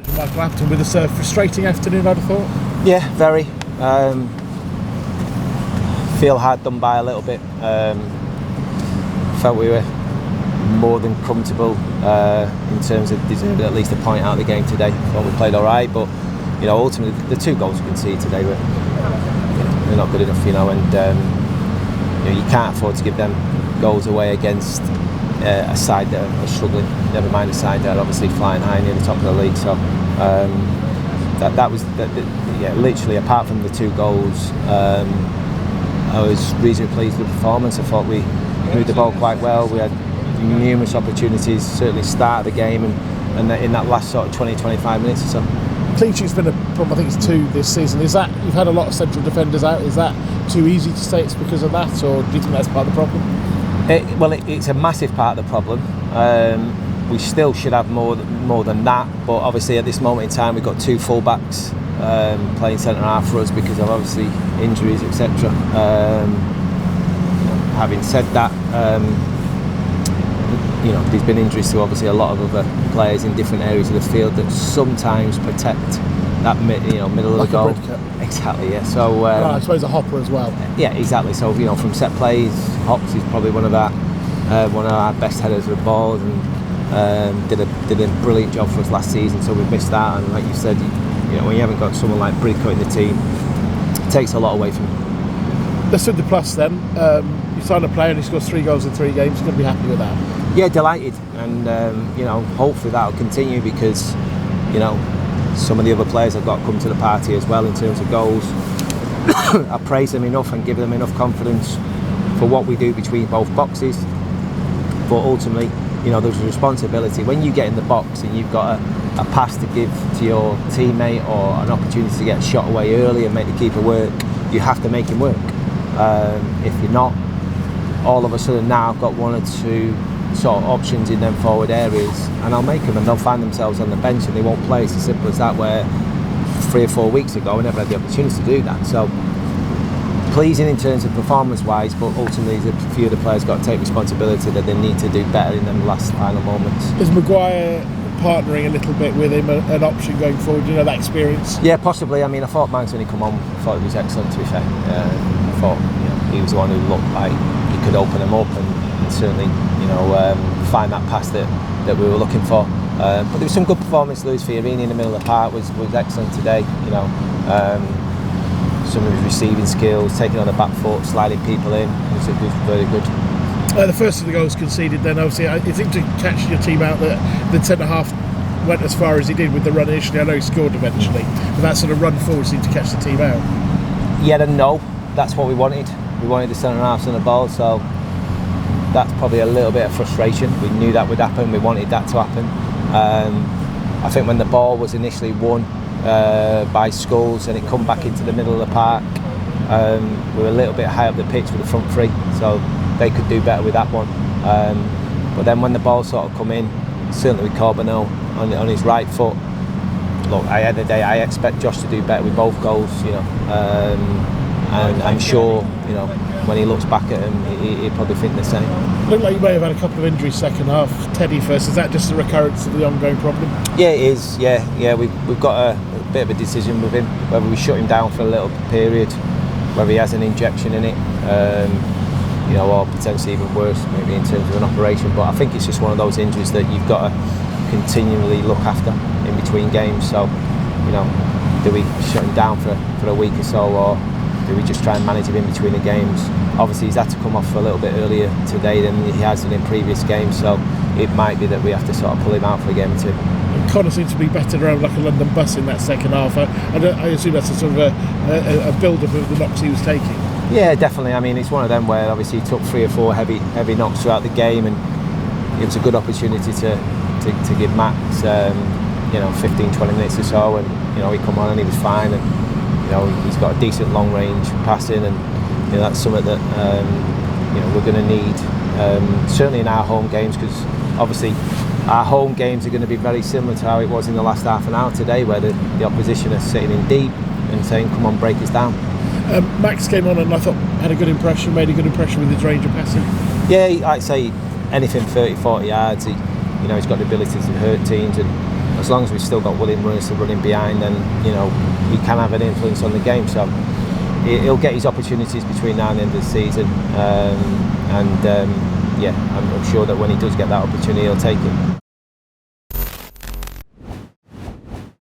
Michael Appleton with a frustrating afternoon, I'd have thought. Yeah, very. Feel hard done by a little bit. Felt we were more than comfortable in terms of deserving at least a point out of the game today. Thought we played all right, but ultimately the 2 goals we conceded today they're not good enough, and you can't afford to give them goals away against a side that are struggling. Never mind a side that are obviously flying high near the top of the league. So that was literally apart from the 2 goals. I was reasonably pleased with the performance. I thought we moved the ball quite well. We had numerous opportunities, certainly start of the game and in that last sort of 20-25 minutes or so. Clean sheet's been a problem. I think it's 2 this season. Is that you've had a lot of central defenders out? Is that too easy to say it's because of that, or do you think that's part of the problem? It's a massive part of the problem. We still should have more than that, but obviously at this moment in time we've got 2 full-backs playing centre half for us because of obviously injuries, etc. Having said that, there's been injuries to obviously a lot of other players in different areas of the field that sometimes protect that middle of the goal. Exactly, yeah. So I suppose a hopper as well. Yeah, exactly. So from set plays, Hops is probably one of our best headers of the ball, and did a brilliant job for us last season. So we missed that, and like you said, when you haven't got someone like Brico in the team, it takes a lot away from you. Let's do the plus then. You sign a player and he scores 3 goals in 3 games. You're going to be happy with that? Yeah, delighted, and hopefully that'll continue because some of the other players have got to come to the party as well in terms of goals. I praise them enough and give them enough confidence for what we do between both boxes, but ultimately there's a responsibility when you get in the box and you've got a pass to give to your teammate or an opportunity to get a shot away early and make the keeper work. You have to make him work. If you're not, all of a sudden now I've got 1 or 2 sort of options in them forward areas, and I'll make them, and they'll find themselves on the bench and they won't play. It's as simple as that. Where 3 or 4 weeks ago I never had the opportunity to do that. So pleasing in terms of performance wise, but ultimately a few of the players got to take responsibility that they need to do better in them last final moments. Is Maguire partnering a little bit with him an option going forward? That experience? Yeah, possibly. I thought Manx when he come on, I thought he was excellent, to be fair. I thought he was the one who looked like he could open them up and certainly find that pass that we were looking for. But there was some good performance. Luis Fiorini in the middle of the park was excellent today. Some of his receiving skills, taking on the back foot, sliding people in, was very good. The first of the goals conceded then, obviously, you think to catch your team out that the centre half went as far as he did with the run initially. I know he scored eventually, but that sort of run forward seemed to catch the team out. Yeah and no, that's what we wanted. We wanted the centre halves on the ball, so that's probably a little bit of frustration. We knew that would happen, we wanted that to happen. I think when the ball was initially won by Skulls and it come back into the middle of the park, we were a little bit high up the pitch with the front 3, so they could do better with that one. But then when the ball sort of come in, certainly with Corbinell on his right foot, look, at the end of the day I expect Josh to do better with both goals, and I'm sure when he looks back at him he'll probably think the same. Looked like you may have had a couple of injuries second half. Teddy first, is that just a recurrence of the ongoing problem? Yeah, it is. Yeah, we've got a bit of a decision with him, whether we shut him down for a little period, whether he has an injection in it, or potentially even worse, maybe in terms of an operation. But I think it's just one of those injuries that you've got to continually look after in between games. So, do we shut him down for a week or so, or do we just try and manage him in between the games? Obviously he's had to come off a little bit earlier today than he has done in previous games, so it might be that we have to sort of pull him out for a game or 2. And Connor seems to be battered around like a London bus in that second half. I assume that's a sort of a build-up of the knocks he was taking. Yeah, definitely. It's one of them where obviously he took 3 or 4 heavy knocks throughout the game, and it was a good opportunity to give Max 15-20 minutes or so, and he come on and he was fine, and he's got a decent long range passing, and that's something that we're going to need certainly in our home games, because obviously our home games are going to be very similar to how it was in the last half an hour today, where the opposition are sitting in deep and saying, come on, break us down. Max came on and I thought made a good impression with his range of passing. Yeah, I'd say anything 30-40 yards, he's got the ability to hurt teams, and as long as we've still got willing runners to run in behind, then he can have an influence on the game. So he'll get his opportunities between now and the end of the season, I'm sure that when he does get that opportunity, he'll take it.